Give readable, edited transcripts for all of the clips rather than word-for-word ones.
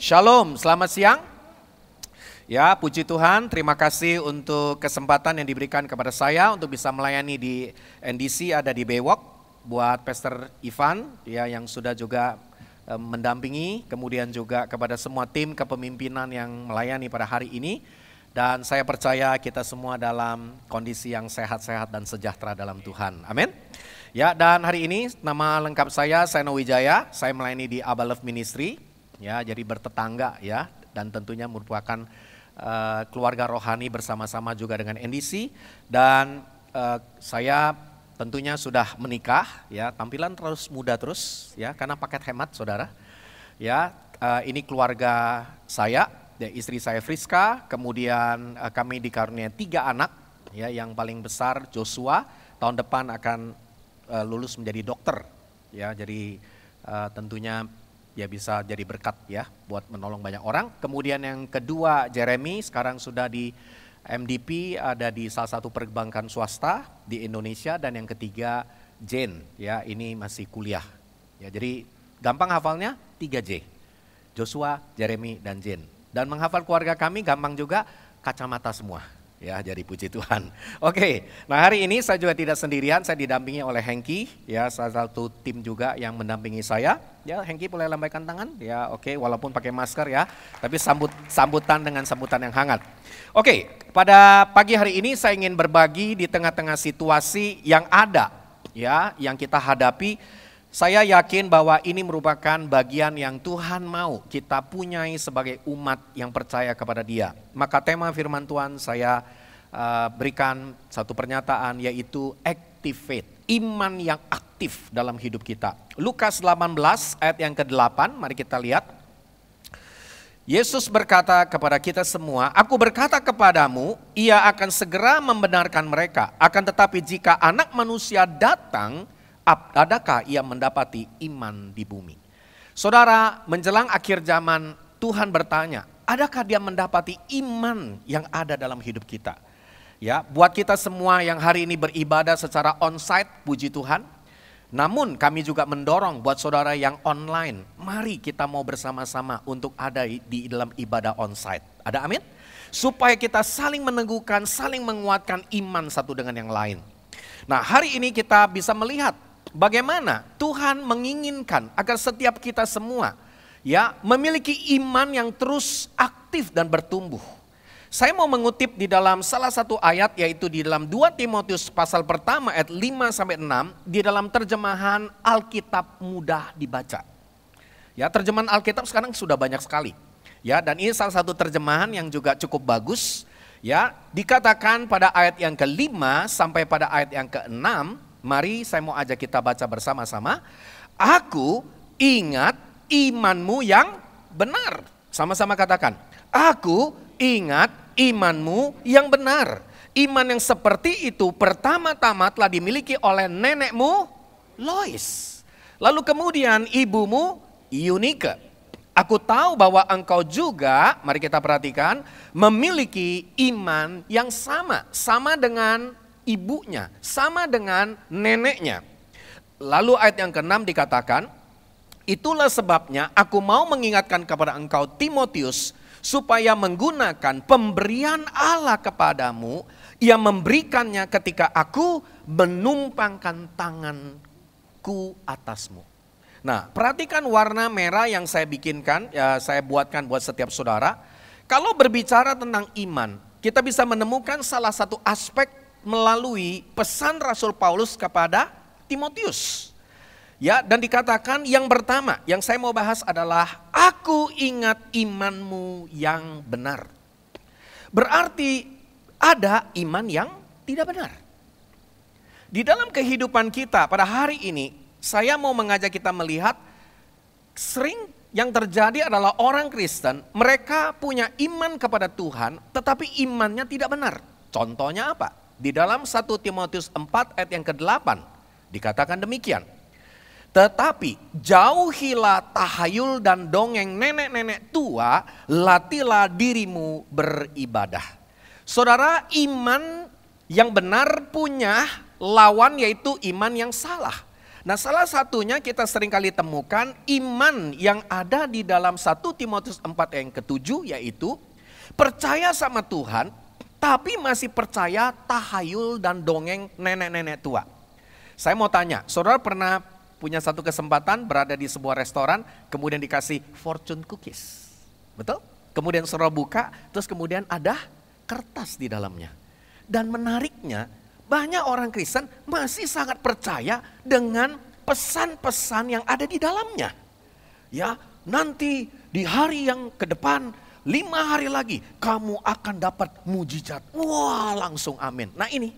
Shalom, selamat siang. Ya, puji Tuhan, terima kasih untuk kesempatan yang diberikan kepada saya untuk bisa melayani di NDC, ada di Bewok, buat Pastor Ivan ya, yang sudah juga mendampingi, kemudian juga kepada semua tim kepemimpinan yang melayani pada hari ini. Dan saya percaya kita semua dalam kondisi yang sehat-sehat dan sejahtera dalam Tuhan. Amin. Ya, dan hari ini nama lengkap saya Seno Wijaya, saya melayani di Abba Love Ministry. Ya, jadi bertetangga ya, dan tentunya merupakan keluarga rohani bersama-sama juga dengan NDC. Dan saya tentunya sudah menikah ya, tampilan terus muda terus ya, karena paket hemat saudara. Ya, ini keluarga saya, ya, istri saya Friska, kemudian kami dikaruniai 3 anak ya, yang paling besar Joshua tahun depan akan lulus menjadi dokter ya, jadi tentunya ya bisa jadi berkat ya buat menolong banyak orang. Kemudian yang kedua Jeremy sekarang sudah di MDP, ada di salah satu perbankan swasta di Indonesia. Dan yang ketiga Jane ya, ini masih kuliah ya, jadi gampang hafalnya 3J, Joshua, Jeremy, dan Jane. Dan menghafal keluarga kami gampang juga, kacamata semua ya, jadi puji Tuhan. Oke, nah hari ini saya juga tidak sendirian, saya didampingi oleh Hengki ya, salah satu tim juga yang mendampingi saya. Ya, Hengki boleh lambaikan tangan ya, oke, walaupun pakai masker ya, tapi sambutan dengan sambutan yang hangat. Oke, pada pagi hari ini saya ingin berbagi di tengah-tengah situasi yang ada ya, yang kita hadapi. Saya yakin bahwa ini merupakan bagian yang Tuhan mau kita punyai sebagai umat yang percaya kepada Dia. Maka tema firman Tuhan saya berikan satu pernyataan, yaitu active faith, iman yang aktif dalam hidup kita. Lukas 18 ayat yang ke-8, mari kita lihat. Yesus berkata kepada kita semua, "Aku berkata kepadamu, Ia akan segera membenarkan mereka. Akan tetapi jika Anak Manusia datang, adakah ia mendapati iman di bumi?" Saudara, menjelang akhir zaman Tuhan bertanya, adakah dia mendapati iman yang ada dalam hidup kita? Ya, buat kita semua yang hari ini beribadah secara onsite, puji Tuhan. Namun kami juga mendorong buat saudara yang online, mari kita mau bersama-sama untuk ada di dalam ibadah onsite. Ada amin? Supaya kita saling meneguhkan, saling menguatkan iman satu dengan yang lain. Nah, hari ini kita bisa melihat bagaimana Tuhan menginginkan agar setiap kita semua ya memiliki iman yang terus aktif dan bertumbuh. Saya mau mengutip di dalam salah satu ayat, yaitu di dalam 2 Timotius pasal pertama ayat 5-6 di dalam terjemahan Alkitab mudah dibaca. Ya, terjemahan Alkitab sekarang sudah banyak sekali. Ya, dan ini salah satu terjemahan yang juga cukup bagus. Ya, dikatakan pada ayat yang ke-5 sampai pada ayat yang ke-6, mari saya mau ajak kita baca bersama-sama. Aku ingat imanmu yang benar. Sama-sama katakan, aku ingat imanmu yang benar. Iman yang seperti itu pertama-tama telah dimiliki oleh nenekmu Lois. Lalu kemudian ibumu Eunike. Aku tahu bahwa engkau juga, mari kita perhatikan, memiliki iman yang sama dengan ibunya, sama dengan neneknya. Lalu ayat yang ke-6 dikatakan, itulah sebabnya aku mau mengingatkan kepada engkau Timotius, supaya menggunakan pemberian Allah kepadamu, Ia memberikannya ketika aku menumpangkan tanganku atasmu. Nah, perhatikan warna merah yang saya bikinkan, ya, saya buatkan buat setiap saudara. Kalau berbicara tentang iman, kita bisa menemukan salah satu aspek melalui pesan Rasul Paulus kepada Timotius. Ya, dan dikatakan yang pertama yang saya mau bahas adalah aku ingat imanmu yang benar. Berarti ada iman yang tidak benar. Di dalam kehidupan kita pada hari ini, saya mau mengajak kita melihat sering yang terjadi adalah orang Kristen, mereka punya iman kepada Tuhan tetapi imannya tidak benar. Contohnya apa? Di dalam 1 Timotius 4 ayat yang ke-8 dikatakan demikian. Tetapi jauhilah tahayul dan dongeng nenek-nenek tua, latihlah dirimu beribadah. Saudara, iman yang benar punya lawan, yaitu iman yang salah. Nah, salah satunya kita seringkali temukan iman yang ada di dalam 1 Timotius 4 yang ke-7, yaitu percaya sama Tuhan tapi masih percaya tahayul dan dongeng nenek-nenek tua. Saya mau tanya, saudara pernah punya satu kesempatan berada di sebuah restoran kemudian dikasih fortune cookies, betul? Kemudian saudara buka, terus kemudian ada kertas di dalamnya. Dan menariknya, banyak orang Kristen masih sangat percaya dengan pesan-pesan yang ada di dalamnya. Ya, nanti di hari yang ke depan, 5 hari lagi kamu akan dapat mujizat. Wah, langsung amin. Nah, ini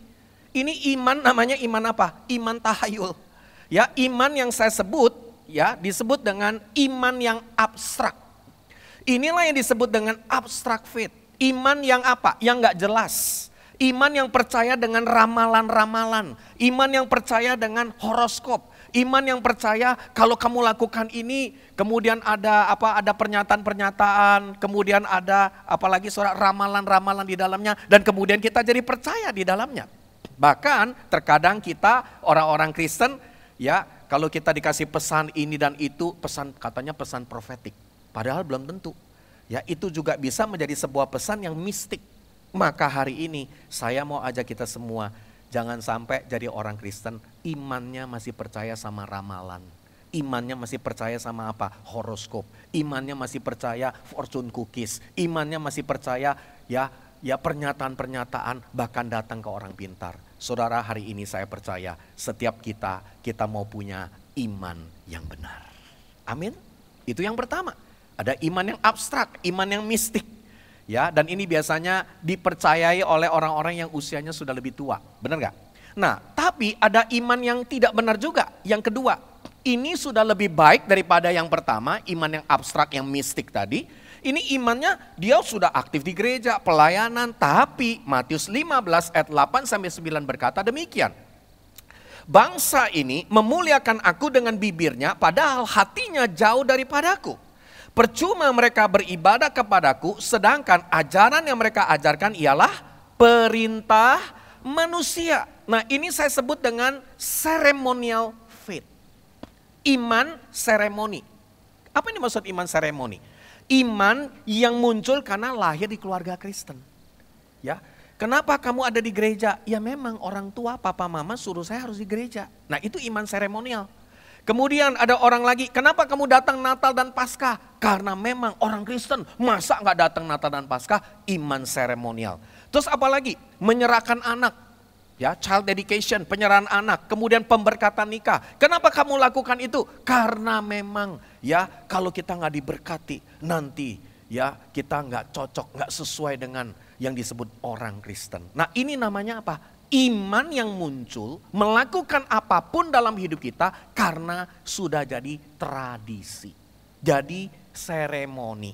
iman, namanya iman apa? Iman tahayul. Ya, iman yang saya sebut ya disebut dengan iman yang abstrak. Inilah yang disebut dengan abstrak faith. Iman yang apa? Yang nggak jelas. Iman yang percaya dengan ramalan-ramalan. Iman yang percaya dengan horoskop. Iman yang percaya kalau kamu lakukan ini, kemudian ada pernyataan-pernyataan, kemudian ada apalagi surat ramalan-ramalan di dalamnya, dan kemudian kita jadi percaya di dalamnya. Bahkan terkadang kita orang-orang Kristen ya, kalau kita dikasih pesan ini dan itu, katanya pesan profetik, padahal belum tentu. Ya, itu juga bisa menjadi sebuah pesan yang mistik. Maka hari ini saya mau ajak kita semua, jangan sampai jadi orang Kristen imannya masih percaya sama ramalan. Imannya masih percaya sama apa? Horoskop. Imannya masih percaya fortune cookies. Imannya masih percaya ya pernyataan-pernyataan bahkan datang ke orang pintar. Saudara, hari ini saya percaya setiap kita mau punya iman yang benar. Amin. Itu yang pertama. Ada iman yang abstrak, iman yang mistik. Ya, dan ini biasanya dipercayai oleh orang-orang yang usianya sudah lebih tua. Benar gak? Nah, tapi ada iman yang tidak benar juga. Yang kedua, ini sudah lebih baik daripada yang pertama, iman yang abstrak, yang mistik tadi. Ini imannya dia sudah aktif di gereja, pelayanan. Tapi Matius 15 ayat 8-9 berkata demikian. Bangsa ini memuliakan aku dengan bibirnya, padahal hatinya jauh daripadaku. Percuma mereka beribadah kepadaku, sedangkan ajaran yang mereka ajarkan ialah perintah manusia. Nah, ini saya sebut dengan ceremonial faith. Iman seremoni. Apa ini maksud iman seremoni? Iman yang muncul karena lahir di keluarga Kristen. Ya, kenapa kamu ada di gereja? Ya memang orang tua, papa mama suruh saya harus di gereja. Nah, itu iman seremonial. Kemudian ada orang lagi, kenapa kamu datang Natal dan Paskah? Karena memang orang Kristen, masa nggak datang Natal dan Paskah? Iman seremonial. Terus apa lagi? Menyerahkan anak, ya, child dedication, penyerahan anak, kemudian pemberkatan nikah. Kenapa kamu lakukan itu? Karena memang ya kalau kita nggak diberkati nanti ya kita nggak cocok, nggak sesuai dengan yang disebut orang Kristen. Nah, ini namanya apa? Iman yang muncul melakukan apapun dalam hidup kita karena sudah jadi tradisi. Jadi seremoni.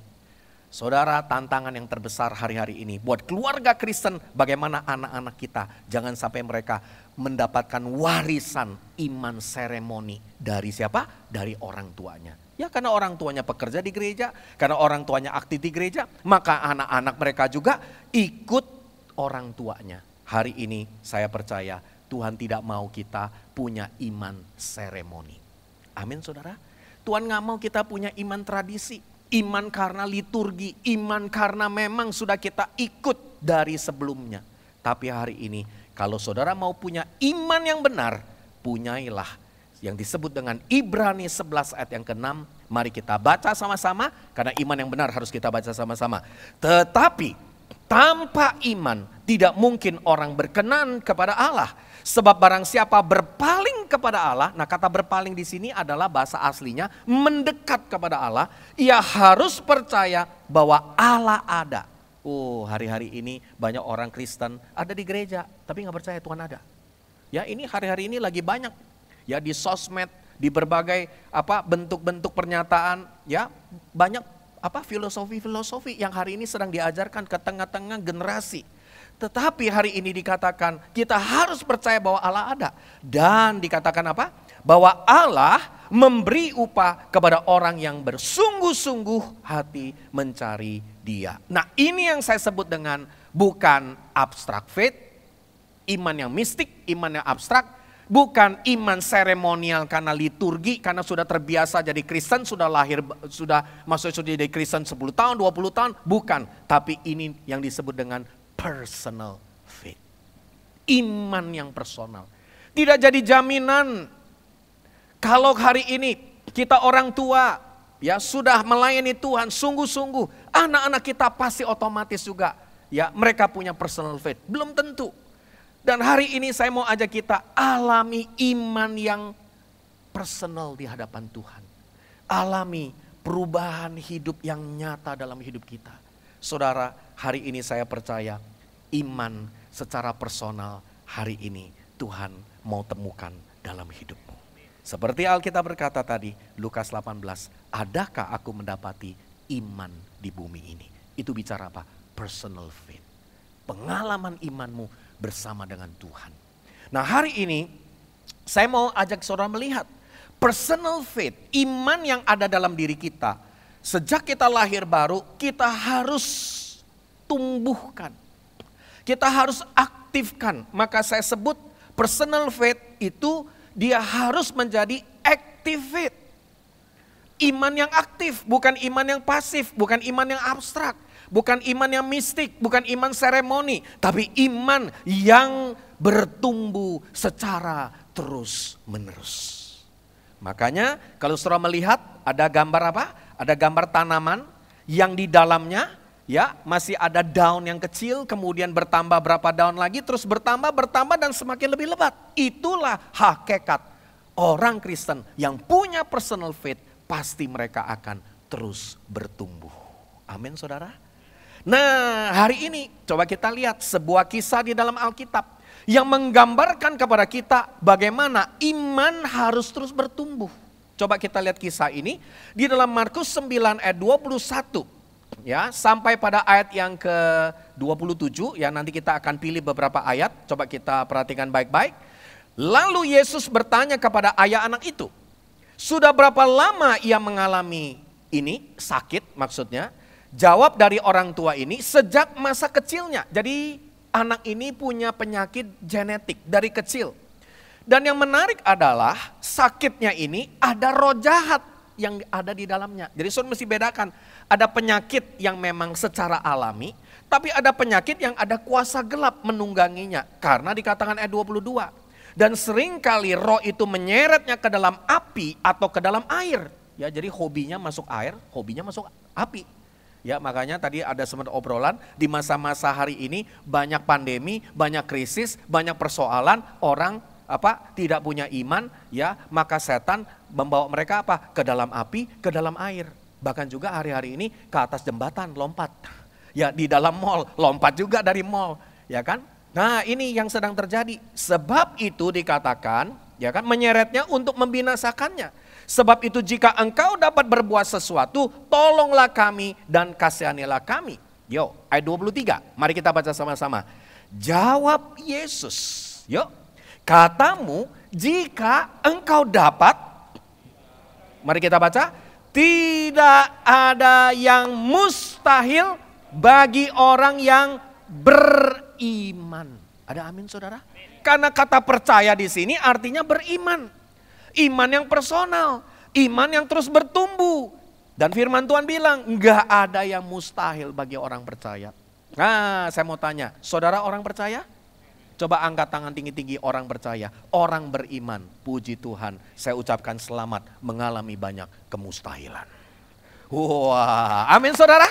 Saudara, tantangan yang terbesar hari-hari ini buat keluarga Kristen, bagaimana anak-anak kita jangan sampai mereka mendapatkan warisan iman seremoni dari siapa? Dari orang tuanya. Ya, karena orang tuanya pekerja di gereja, karena orang tuanya aktif di gereja, maka anak-anak mereka juga ikut orang tuanya. Hari ini saya percaya Tuhan tidak mau kita punya iman seremoni. Amin, saudara. Tuhan gak mau kita punya iman tradisi. Iman karena liturgi, iman karena memang sudah kita ikut dari sebelumnya. Tapi hari ini kalau saudara mau punya iman yang benar, punyailah yang disebut dengan Ibrani 11 ayat yang ke-6. Mari kita baca sama-sama, karena iman yang benar harus kita baca sama-sama. Tetapi tanpa iman tidak mungkin orang berkenan kepada Allah. Sebab barang siapa berpaling kepada Allah, nah kata berpaling di sini adalah bahasa aslinya mendekat kepada Allah, ia harus percaya bahwa Allah ada. Oh, hari-hari ini banyak orang Kristen ada di gereja tapi nggak percaya Tuhan ada. Ya, ini hari-hari ini lagi banyak ya di sosmed, di berbagai bentuk-bentuk pernyataan, ya banyak filosofi-filosofi yang hari ini sedang diajarkan ke tengah-tengah generasi. Tetapi hari ini dikatakan kita harus percaya bahwa Allah ada. Dan dikatakan apa? Bahwa Allah memberi upah kepada orang yang bersungguh-sungguh hati mencari Dia. Nah, ini yang saya sebut dengan bukan abstrak faith, iman yang mistik, iman yang abstrak, Bukan iman seremonial karena liturgi, karena sudah terbiasa jadi Kristen, sudah lahir, sudah jadi Kristen 10 tahun, 20 tahun. Bukan, tapi ini yang disebut dengan personal faith. Iman yang personal. Tidak jadi jaminan kalau hari ini kita orang tua ya sudah melayani Tuhan sungguh-sungguh, anak-anak kita pasti otomatis juga ya mereka punya personal faith. Belum tentu. Dan hari ini saya mau ajak kita alami iman yang personal di hadapan Tuhan. Alami perubahan hidup yang nyata dalam hidup kita. Saudara, hari ini saya percaya iman secara personal hari ini Tuhan mau temukan dalam hidupmu. Seperti Alkitab berkata tadi, Lukas 18, adakah aku mendapati iman di bumi ini? Itu bicara apa? Personal faith. Pengalaman imanmu bersama dengan Tuhan. Nah hari ini saya mau ajak saudara melihat personal faith, iman yang ada dalam diri kita. Sejak kita lahir baru, kita harus tumbuhkan. Kita harus aktifkan. Maka saya sebut personal faith itu dia harus menjadi active faith. Iman yang aktif, bukan iman yang pasif, bukan iman yang abstrak. Bukan iman yang mistik, bukan iman seremoni, tapi iman yang bertumbuh secara terus menerus. Makanya kalau saudara melihat ada gambar apa? Ada gambar tanaman yang di dalamnya ya masih ada daun yang kecil, kemudian bertambah berapa daun lagi, terus bertambah dan semakin lebih lebat. Itulah hakikat orang Kristen yang punya personal faith, pasti mereka akan terus bertumbuh. Amin saudara. Nah hari ini coba kita lihat sebuah kisah di dalam Alkitab yang menggambarkan kepada kita bagaimana iman harus terus bertumbuh. Coba kita lihat kisah ini di dalam Markus 9 ayat 21 ya sampai pada ayat yang ke-27 ya, nanti kita akan pilih beberapa ayat, coba kita perhatikan baik-baik. Lalu Yesus bertanya kepada ayah anak itu, sudah berapa lama ia mengalami ini, sakit maksudnya? Jawab dari orang tua ini, sejak masa kecilnya. Jadi anak ini punya penyakit genetik dari kecil. Dan yang menarik adalah sakitnya ini ada roh jahat yang ada di dalamnya. Jadi saudara mesti bedakan, ada penyakit yang memang secara alami, tapi ada penyakit yang ada kuasa gelap menungganginya. Karena dikatakan ayat 22. Dan seringkali roh itu menyeretnya ke dalam api atau ke dalam air. Ya, jadi hobinya masuk air, hobinya masuk api. Ya makanya tadi ada sempat obrolan di masa-masa hari ini banyak pandemi, banyak krisis, banyak persoalan, orang tidak punya iman ya, maka setan membawa mereka ke dalam api, ke dalam air. Bahkan juga hari-hari ini ke atas jembatan lompat. Ya di dalam mall lompat juga dari mall, ya kan? Nah, ini yang sedang terjadi. Sebab itu dikatakan ya kan menyeretnya untuk membinasakannya. Sebab itu jika engkau dapat berbuat sesuatu, tolonglah kami dan kasihanilah kami. Yo, ayat 23. Mari kita baca sama-sama. Jawab Yesus. Yuk. Katamu jika engkau dapat. Mari kita baca. Tidak ada yang mustahil bagi orang yang beriman. Ada amin saudara? Karena kata percaya di sini artinya beriman. Iman yang personal, iman yang terus bertumbuh. Dan firman Tuhan bilang, enggak ada yang mustahil bagi orang percaya. Nah, saya mau tanya, saudara orang percaya? Coba angkat tangan tinggi-tinggi orang percaya. Orang beriman, puji Tuhan, saya ucapkan selamat mengalami banyak kemustahilan. Wah, amin saudara.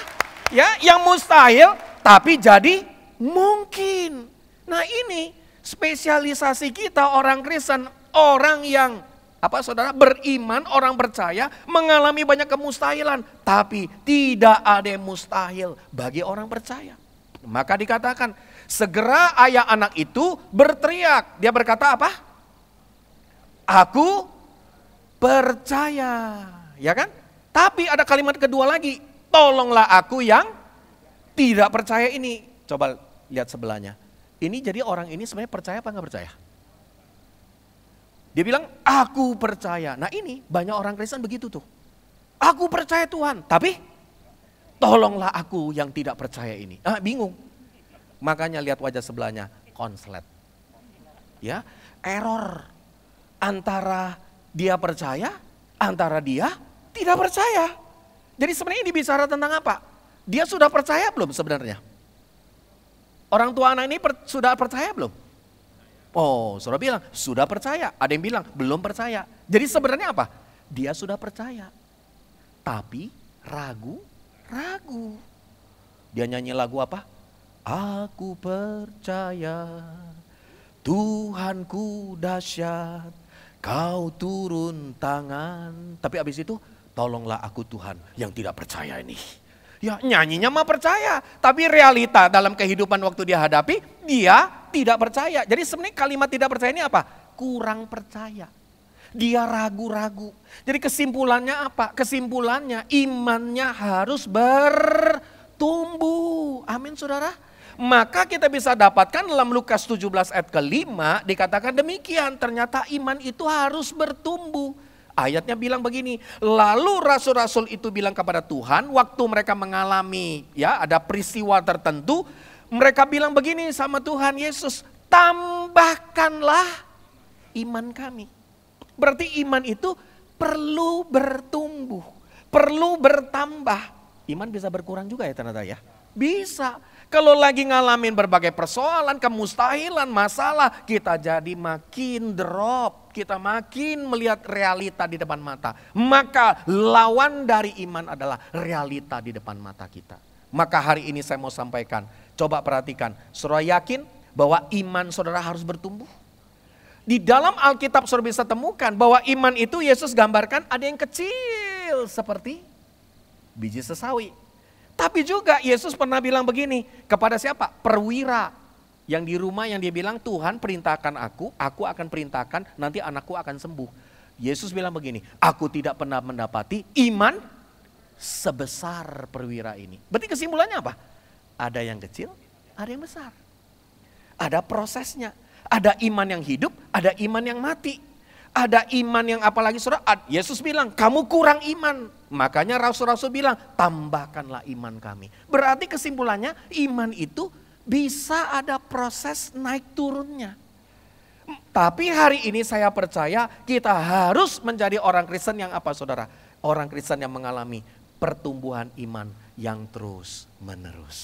Ya, yang mustahil tapi jadi mungkin. Nah ini spesialisasi kita orang Kristen, orang yang saudara beriman, orang percaya mengalami banyak kemustahilan, tapi tidak ada yang mustahil bagi orang percaya. Maka dikatakan segera ayah anak itu berteriak. Dia berkata apa? Aku percaya, ya kan? Tapi ada kalimat kedua lagi, tolonglah aku yang tidak percaya ini. Coba lihat sebelahnya. Ini jadi orang ini sebenarnya percaya apa enggak percaya? Dia bilang, aku percaya. Nah ini banyak orang Kristen begitu tuh. Aku percaya Tuhan, tapi tolonglah aku yang tidak percaya ini. Bingung. Makanya lihat wajah sebelahnya, konslet. Ya, error. Antara dia percaya, antara dia tidak percaya. Jadi sebenarnya ini bicara tentang apa? Dia sudah percaya belum sebenarnya? Orang tua anak ini sudah percaya belum? Oh, saudara bilang sudah percaya. Ada yang bilang belum percaya. Jadi sebenarnya apa? Dia sudah percaya. Tapi ragu. Dia nyanyi lagu apa? Aku percaya Tuhanku dahsyat, Kau turun tangan. Tapi habis itu, tolonglah aku Tuhan yang tidak percaya ini. Ya nyanyinya mah percaya, tapi realita dalam kehidupan waktu dia hadapi, dia tidak percaya. Jadi sebenarnya kalimat tidak percaya ini apa? Kurang percaya. Dia ragu-ragu. Jadi kesimpulannya apa? Kesimpulannya imannya harus bertumbuh. Amin saudara. Maka kita bisa dapatkan dalam Lukas 17 ayat ke-5 dikatakan demikian. Ternyata iman itu harus bertumbuh. Ayatnya bilang begini, lalu rasul-rasul itu bilang kepada Tuhan waktu mereka mengalami ya ada peristiwa tertentu. Mereka bilang begini sama Tuhan Yesus, tambahkanlah iman kami. Berarti iman itu perlu bertumbuh, perlu bertambah. Iman bisa berkurang juga ya ternyata ya. Bisa. Kalau lagi ngalamin berbagai persoalan, kemustahilan, masalah, kita jadi makin drop. Kita makin melihat realita di depan mata. Maka lawan dari iman adalah realita di depan mata kita. Maka hari ini saya mau sampaikan, coba perhatikan. Saudara yakin bahwa iman saudara harus bertumbuh? Di dalam Alkitab saudara bisa temukan bahwa iman itu Yesus gambarkan ada yang kecil seperti biji sesawi. Tapi juga Yesus pernah bilang begini kepada siapa? Perwira yang di rumah yang dia bilang Tuhan perintahkan aku akan perintahkan nanti anakku akan sembuh. Yesus bilang begini, aku tidak pernah mendapati iman sebesar perwira ini. Berarti kesimpulannya apa? Ada yang kecil, ada yang besar. Ada prosesnya, ada iman yang hidup, ada iman yang mati. Ada iman yang apalagi saudara, Yesus bilang kamu kurang iman. Makanya rasul-rasul bilang tambahkanlah iman kami. Berarti kesimpulannya iman itu bisa ada proses naik turunnya. Tapi hari ini saya percaya kita harus menjadi orang Kristen yang apa saudara? Orang Kristen yang mengalami pertumbuhan iman yang terus menerus.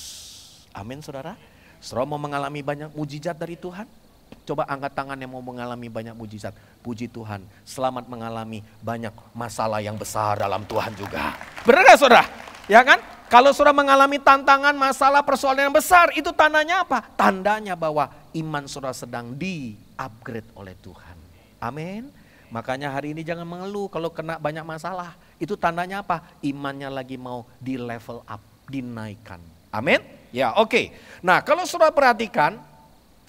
Amin saudara. Saudara mau mengalami banyak mujizat dari Tuhan? Coba angkat tangan yang mau mengalami banyak mujizat. Puji Tuhan, selamat mengalami banyak masalah yang besar dalam Tuhan juga. Benar gak saudara? Ya kan? Kalau saudara mengalami tantangan, masalah, persoalan yang besar, itu tandanya apa? Tandanya bahwa iman saudara sedang di-upgrade oleh Tuhan. Amin. Makanya hari ini jangan mengeluh kalau kena banyak masalah. Itu tandanya apa? Imannya lagi mau di level up, dinaikkan. Amin. Ya oke. Nah kalau saudara perhatikan,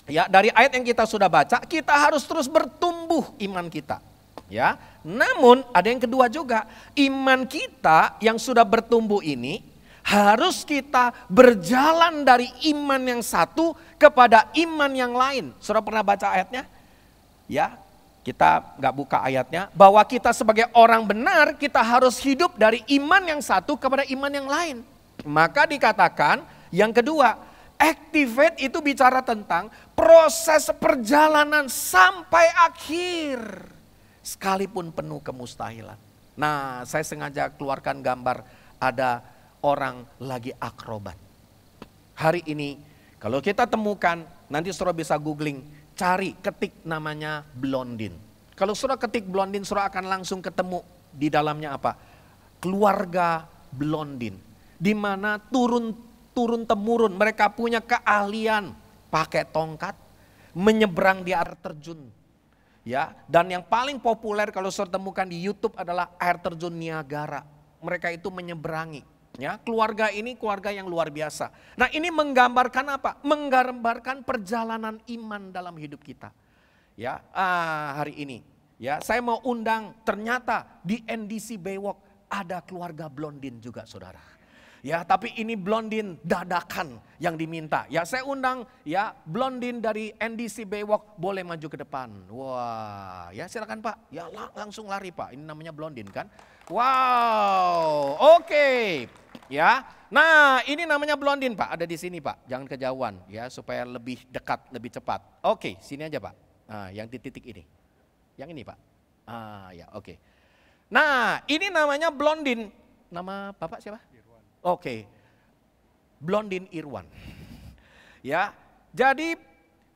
ya, dari ayat yang kita sudah baca, kita harus terus bertumbuh iman kita. Ya, namun ada yang kedua juga, iman kita yang sudah bertumbuh ini harus kita berjalan dari iman yang satu kepada iman yang lain. Saudara pernah baca ayatnya? Ya, kita nggak buka ayatnya. Bahwa kita sebagai orang benar, kita harus hidup dari iman yang satu kepada iman yang lain. Maka dikatakan yang kedua, activate itu bicara tentang proses perjalanan sampai akhir. Sekalipun penuh kemustahilan. Nah saya sengaja keluarkan gambar ada orang lagi akrobat. Hari ini kalau kita temukan, nanti saudara bisa googling, cari ketik namanya Blondin. Kalau saudara ketik Blondin, saudara akan langsung ketemu di dalamnya apa? Keluarga Blondin. Di mana turun-temurun mereka punya keahlian pakai tongkat, menyeberang di air terjun. Ya, dan yang paling populer kalau saudara temukan di YouTube adalah air terjun Niagara. Mereka itu menyeberangi. Ya, keluarga ini keluarga yang luar biasa. Nah, ini menggambarkan apa? Menggambarkan perjalanan iman dalam hidup kita. Ya, hari ini ya, saya mau undang ternyata di NDC Baywalk ada keluarga Blondin juga, Saudara. Ya, tapi ini Blondin dadakan yang diminta. Ya, saya undang ya Blondin dari NDC Baywalk boleh maju ke depan. Wah, ya silakan Pak. Ya langsung lari Pak. Ini namanya Blondin kan. Wow, oke. Ya, nah ini namanya Blondin Pak. Ada di sini Pak. Jangan kejauhan ya supaya lebih dekat, lebih cepat. Oke, sini aja Pak. Nah, yang titik ini. Yang ini Pak. Ya oke. Nah ini namanya Blondin. Nama Bapak siapa? Irwan. Oke. Blondin Irwan. Ya, jadi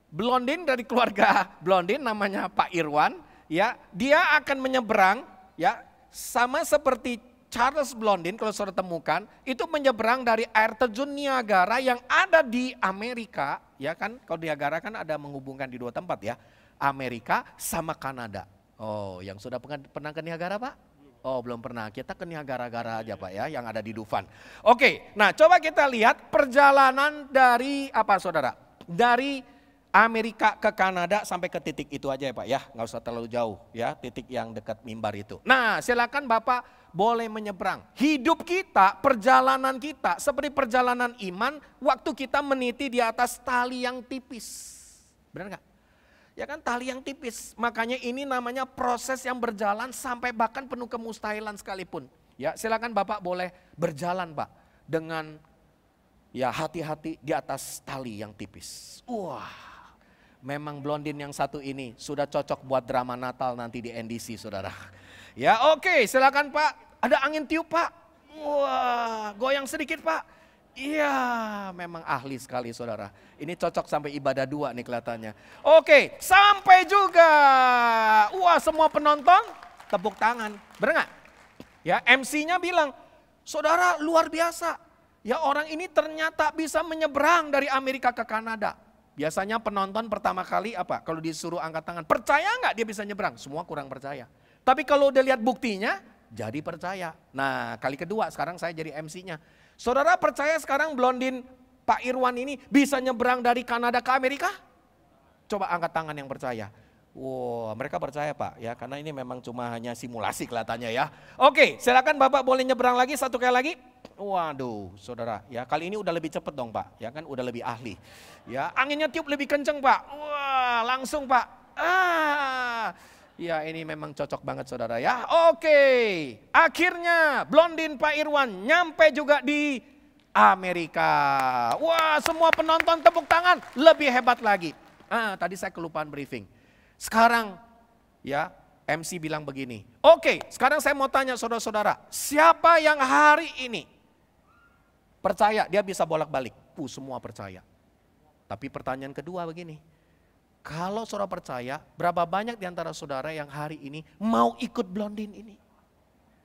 Blondin dari keluarga Blondin namanya Pak Irwan. Ya, dia akan menyeberang ya sama seperti Charles Blondin kalau saudara temukan itu menyeberang dari air terjun Niagara yang ada di Amerika, ya kan? Kalau Niagara kan ada menghubungkan di dua tempat ya, Amerika sama Kanada. Oh, yang sudah pernah ke Niagara Pak? Oh belum pernah, kita ke Niagara aja Pak ya, yang ada di Dufan. Oke, nah coba kita lihat perjalanan dari apa saudara? Dari Amerika ke Kanada sampai ke titik itu aja ya Pak ya, nggak usah terlalu jauh ya, titik yang dekat mimbar itu. Nah silakan Bapak boleh menyeberang. Hidup kita, perjalanan kita seperti perjalanan iman waktu kita meniti di atas tali yang tipis. Benar nggak? Ya kan tali yang tipis, makanya ini namanya proses yang berjalan sampai bahkan penuh kemustahilan sekalipun. Ya silakan Bapak boleh berjalan Pak dengan ya hati-hati di atas tali yang tipis. Wah. Memang Blondin yang satu ini sudah cocok buat drama Natal nanti di NDC saudara. Ya oke silakan Pak, ada angin tiup Pak. Wah goyang sedikit Pak. Iya memang ahli sekali saudara. Ini cocok sampai ibadah 2 nih kelihatannya. Oke sampai juga. Wah semua penonton tepuk tangan. Benar nggak? Ya MC-nya bilang saudara luar biasa. Ya orang ini ternyata bisa menyeberang dari Amerika ke Kanada. Biasanya penonton pertama kali apa? Kalau disuruh angkat tangan, percaya nggak dia bisa nyebrang? Semua kurang percaya. Tapi kalau udah lihat buktinya, jadi percaya. Nah kali kedua sekarang saya jadi MC-nya. Saudara percaya sekarang Blondin Pak Irwan ini bisa nyebrang dari Kanada ke Amerika? Coba angkat tangan yang percaya. Wow, mereka percaya Pak ya, karena ini memang cuma hanya simulasi kelihatannya ya. Oke, silakan Bapak boleh nyebrang lagi satu kali lagi. Waduh, saudara ya kali ini udah lebih cepet dong Pak, ya kan udah lebih ahli. Ya anginnya tiup lebih kenceng Pak, wah langsung Pak. Ya ini memang cocok banget saudara ya. Oke, akhirnya Blondin Pak Irwan nyampe juga di Amerika. Wah semua penonton tepuk tangan, lebih hebat lagi. Tadi saya kelupaan briefing. Sekarang ya MC bilang begini. Oke, sekarang saya mau tanya saudara-saudara, siapa yang hari ini percaya dia bisa bolak-balik? Semua percaya. Tapi pertanyaan kedua begini. Kalau saudara percaya, berapa banyak di antara saudara yang hari ini mau ikut Blondin ini?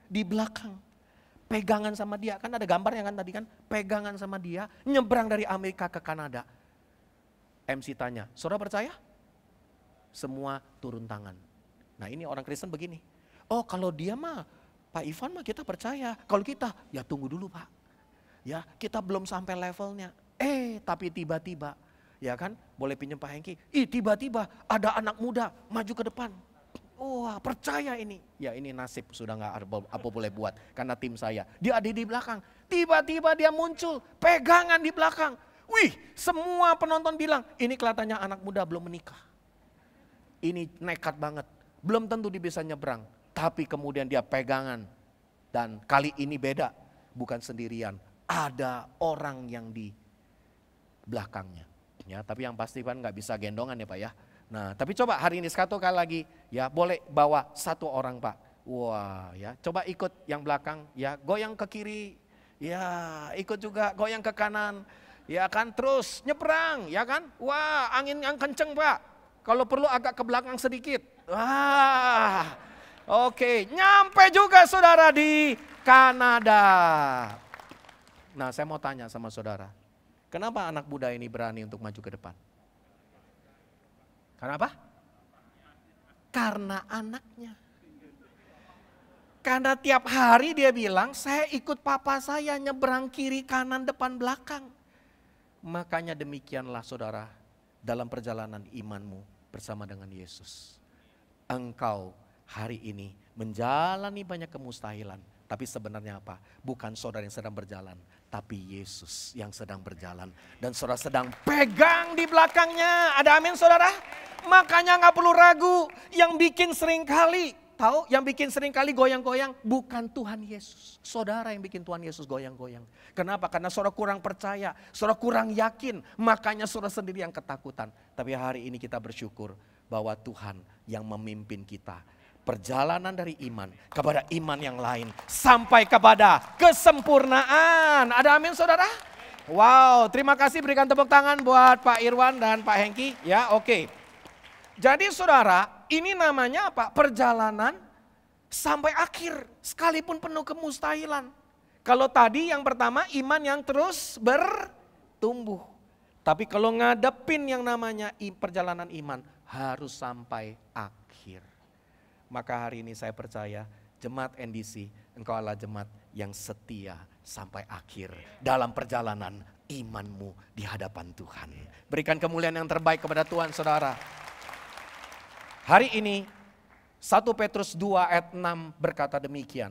Di belakang. Pegangan sama dia, kan ada gambarnya kan tadi kan? Pegangan sama dia, nyebrang dari Amerika ke Kanada. MC tanya, saudara percaya? Semua turun tangan. Nah ini orang Kristen begini. Oh kalau dia mah, Pak Ivan mah kita percaya. Kalau kita, ya tunggu dulu Pak. Ya kita belum sampai levelnya. Tapi tiba-tiba, ya kan boleh pinjam Pak Hengki. Tiba-tiba ada anak muda maju ke depan. Wah percaya ini. Ya ini nasib sudah gak apa boleh buat. Karena tim saya, dia ada di belakang. Tiba-tiba dia muncul, pegangan di belakang. Wih semua penonton bilang, ini kelihatannya anak muda belum menikah. Ini nekat banget. Belum tentu dia bisa nyebrang. Tapi kemudian dia pegangan. Dan kali ini beda. Bukan sendirian. Ada orang yang di belakangnya. Ya, tapi yang pasti kan gak bisa gendongan ya Pak ya. Nah tapi coba hari ini satu kali lagi. Ya boleh bawa satu orang Pak. Wah ya coba ikut yang belakang. Ya goyang ke kiri. Ya ikut juga goyang ke kanan. Ya kan terus nyebrang ya kan. Wah angin yang kenceng Pak. Kalau perlu agak ke belakang sedikit. Oke, nyampe juga saudara di Kanada. Nah saya mau tanya sama saudara. Kenapa anak muda ini berani untuk maju ke depan? Kenapa? Karena anaknya. Karena tiap hari dia bilang, saya ikut papa saya nyebrang kiri, kanan, depan, belakang. Makanya demikianlah saudara, dalam perjalanan imanmu bersama dengan Yesus. Engkau hari ini menjalani banyak kemustahilan. Tapi sebenarnya apa? Bukan saudara yang sedang berjalan. Tapi Yesus yang sedang berjalan. Dan saudara sedang pegang di belakangnya. Ada amin saudara? Makanya gak perlu ragu. Yang bikin seringkali, tahu yang bikin seringkali goyang-goyang bukan Tuhan Yesus. Saudara yang bikin Tuhan Yesus goyang-goyang. Kenapa? Karena saudara kurang percaya, saudara kurang yakin. Makanya saudara sendiri yang ketakutan. Tapi hari ini kita bersyukur bahwa Tuhan yang memimpin kita. Perjalanan dari iman kepada iman yang lain sampai kepada kesempurnaan. Ada amin saudara? Wow, terima kasih, berikan tepuk tangan buat Pak Irwan dan Pak Hengki. Ya, oke. Jadi saudara, ini namanya apa? Perjalanan sampai akhir, sekalipun penuh kemustahilan. Kalau tadi yang pertama iman yang terus bertumbuh. Tapi kalau ngadepin yang namanya perjalanan iman harus sampai akhir. Maka hari ini saya percaya jemaat NDC, engkau adalah jemaat yang setia sampai akhir dalam perjalanan imanmu di hadapan Tuhan. Berikan kemuliaan yang terbaik kepada Tuhan saudara. Hari ini 1 Petrus 2 ayat 6 berkata demikian.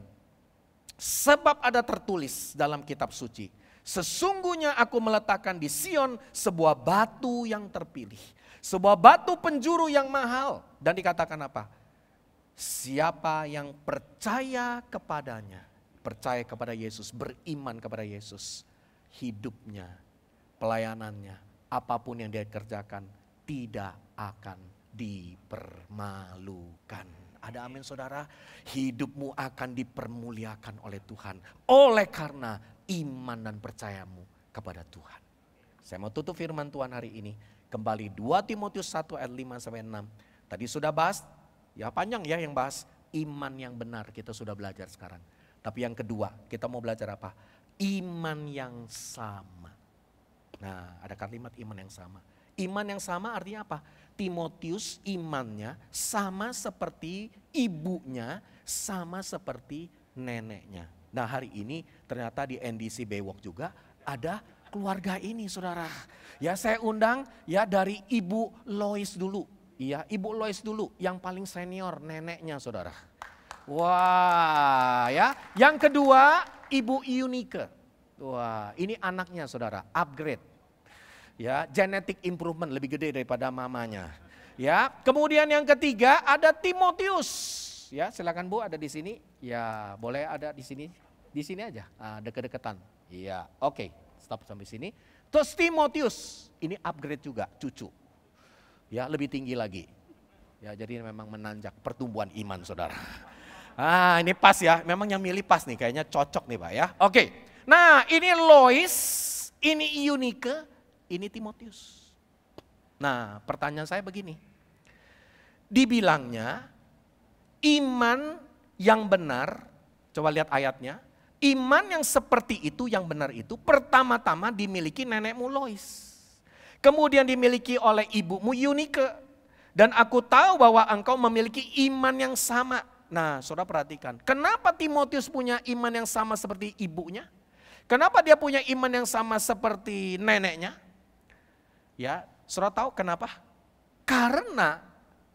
Sebab ada tertulis dalam kitab suci, sesungguhnya aku meletakkan di Sion sebuah batu yang terpilih. Sebuah batu penjuru yang mahal. Dan dikatakan apa? Siapa yang percaya kepadanya, percaya kepada Yesus, beriman kepada Yesus, hidupnya, pelayanannya, apapun yang dia kerjakan tidak akan dipermalukan. Ada amin saudara? Hidupmu akan dipermuliakan oleh Tuhan oleh karena iman dan percayamu kepada Tuhan. Saya mau tutup firman Tuhan hari ini. Kembali 2 Timotius 1 ayat 5 sampai 6. Tadi sudah bahas, ya panjang ya yang bahas iman yang benar, kita sudah belajar sekarang. Tapi yang kedua, kita mau belajar apa? Iman yang sama. Nah, ada kalimat iman yang sama. Iman yang sama artinya apa? Timotius imannya sama seperti ibunya, sama seperti neneknya. Nah, hari ini ternyata di NDC Bewok juga ada keluarga ini saudara. Ya saya undang ya dari Ibu Lois dulu. Iya, Ibu Lois dulu yang paling senior, neneknya saudara. Wah, ya. Yang kedua, Ibu Yunike. Wah, ini anaknya saudara, upgrade. Ya, genetic improvement lebih gede daripada mamanya. Ya, kemudian yang ketiga ada Timotius. Ya, silakan Bu ada di sini. Ya, boleh ada di sini. Di sini aja, deket-deketan. Iya, oke. Stop sampai sini. Terus Timotius, ini upgrade juga, cucu. Ya, lebih tinggi lagi. Ya, jadi memang menanjak pertumbuhan iman saudara. Ini pas ya, memang yang milih pas nih, kayaknya cocok nih Pak ya. Oke, nah ini Lois, ini Yunike, ini Timotius. Nah pertanyaan saya begini, dibilangnya iman yang benar, coba lihat ayatnya. Iman yang seperti itu, yang benar itu pertama-tama dimiliki nenekmu Lois. Kemudian dimiliki oleh ibumu Yunike. Dan aku tahu bahwa engkau memiliki iman yang sama. Nah saudara perhatikan, kenapa Timotius punya iman yang sama seperti ibunya? Kenapa dia punya iman yang sama seperti neneknya? Ya, saudara tahu kenapa? Karena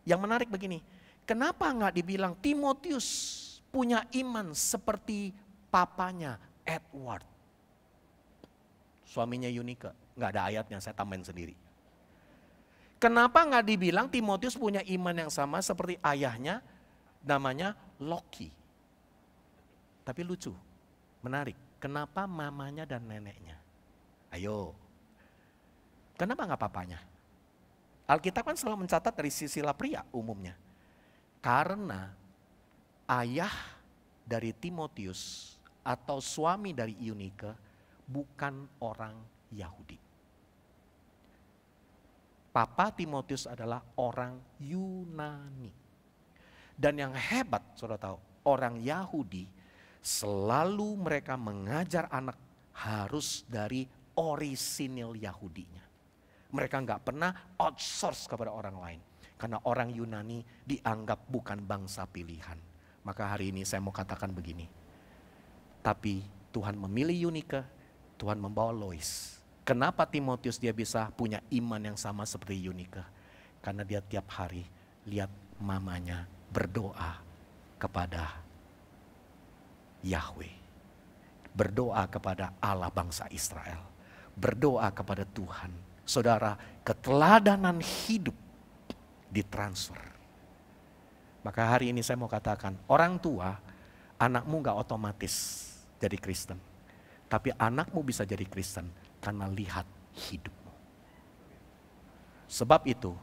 yang menarik begini, kenapa enggak dibilang Timotius punya iman seperti papanya Edward, suaminya Yunike? Enggak ada ayatnya, saya tambahin sendiri. Kenapa enggak dibilang Timotius punya iman yang sama seperti ayahnya, namanya Loki? Tapi lucu, menarik. Kenapa mamanya dan neneknya? Ayo, kenapa enggak papanya? Alkitab kan selalu mencatat dari silsilah pria umumnya. Karena ayah dari Timotius atau suami dari Yunike bukan orang Yahudi. Papa Timotius adalah orang Yunani. Dan yang hebat, saudara tahu, orang Yahudi selalu mereka mengajar anak harus dari orisinil Yahudinya. Mereka nggak pernah outsource kepada orang lain. Karena orang Yunani dianggap bukan bangsa pilihan. Maka hari ini saya mau katakan begini. Tapi Tuhan memilih Yunike, Tuhan membawa Lois. Kenapa Timotius dia bisa punya iman yang sama seperti Yunike? Karena dia tiap hari lihat mamanya berdoa kepada Yahweh. Berdoa kepada Allah bangsa Israel. Berdoa kepada Tuhan. Saudara, keteladanan hidup ditransfer. Maka hari ini saya mau katakan, orang tua, anakmu gak otomatis jadi Kristen. Tapi anakmu bisa jadi Kristen karena lihat hidupmu. Sebab itu,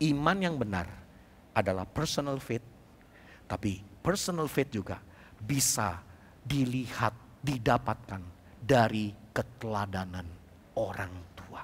Iman yang benar adalah personal faith, tapi personal faith juga bisa dilihat, didapatkan dari keteladanan orang tua.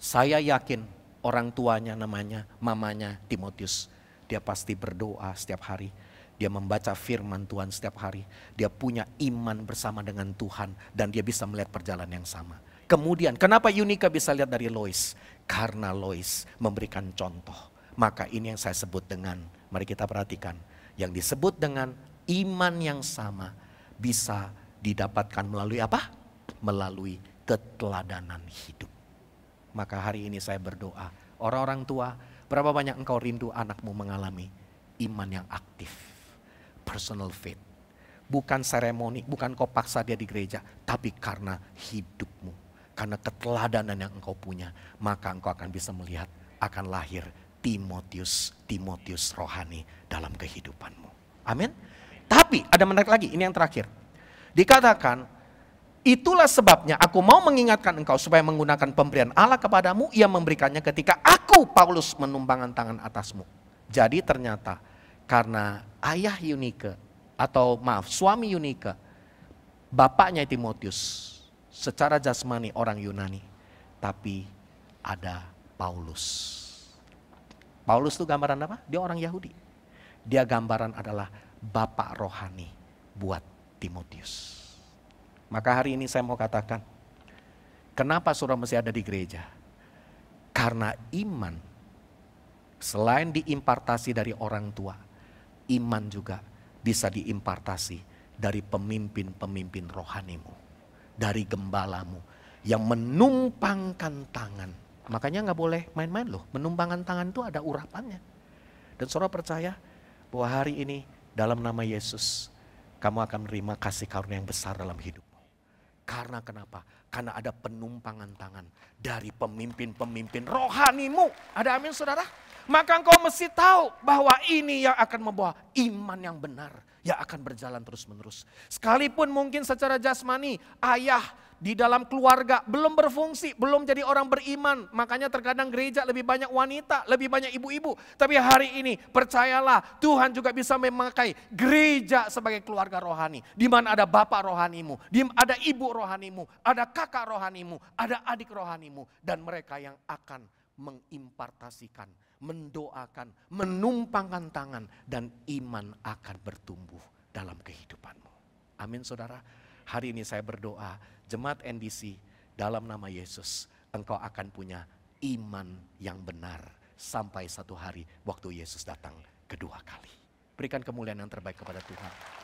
Saya yakin orang tuanya namanya mamanya Timotius. Dia pasti berdoa setiap hari. Dia membaca firman Tuhan setiap hari. Dia punya iman bersama dengan Tuhan. Dan dia bisa melihat perjalanan yang sama. Kemudian kenapa Yunika bisa lihat dari Lois? Karena Lois memberikan contoh. Maka ini yang saya sebut dengan, mari kita perhatikan. Yang disebut dengan iman yang sama bisa didapatkan melalui apa? Melalui keteladanan hidup. Maka hari ini saya berdoa, orang-orang tua, berapa banyak engkau rindu anakmu mengalami iman yang aktif, personal faith. Bukan seremoni, bukan kau paksa dia di gereja, tapi karena hidupmu. Karena keteladanan yang engkau punya, maka engkau akan bisa melihat akan lahir Timotius rohani dalam kehidupanmu. Amin. Tapi ada menarik lagi, ini yang terakhir. Dikatakan, itulah sebabnya aku mau mengingatkan engkau supaya menggunakan pemberian Allah kepadamu, ia memberikannya ketika aku Paulus menumpangkan tangan atasmu. Jadi ternyata karena ayah Yunike, atau maaf suami Yunike, bapaknya Timotius, secara jasmani orang Yunani, tapi ada Paulus. Paulus itu gambaran apa? Dia orang Yahudi. Dia gambaran adalah bapak rohani buat Timotius. Maka hari ini saya mau katakan, kenapa saudara mesti ada di gereja? Karena iman, selain diimpartasi dari orang tua, iman juga bisa diimpartasi dari pemimpin-pemimpin rohanimu. Dari gembalamu yang menumpangkan tangan. Makanya gak boleh main-main loh, menumpangkan tangan itu ada urapannya. Dan saudara percaya bahwa hari ini dalam nama Yesus, kamu akan menerima kasih karunia yang besar dalam hidupmu. Karena kenapa? Karena ada penumpangan tangan dari pemimpin-pemimpin rohanimu. Ada amin saudara? Maka engkau mesti tahu bahwa ini yang akan membawa iman yang benar. Yang akan berjalan terus menerus. Sekalipun mungkin secara jasmani ayah di dalam keluarga belum berfungsi, belum jadi orang beriman. Makanya terkadang gereja lebih banyak wanita, lebih banyak ibu-ibu. Tapi hari ini percayalah Tuhan juga bisa memakai gereja sebagai keluarga rohani. Di mana ada bapak rohanimu, ada ibu rohanimu, ada kakak rohanimu, ada adik rohanimu. Dan mereka yang akan mengimpartasikan, mendoakan, menumpangkan tangan, dan iman akan bertumbuh dalam kehidupanmu. Amin saudara. Hari ini saya berdoa, jemaat NDC dalam nama Yesus, engkau akan punya iman yang benar sampai satu hari waktu Yesus datang kedua kali. Berikan kemuliaan yang terbaik kepada Tuhan.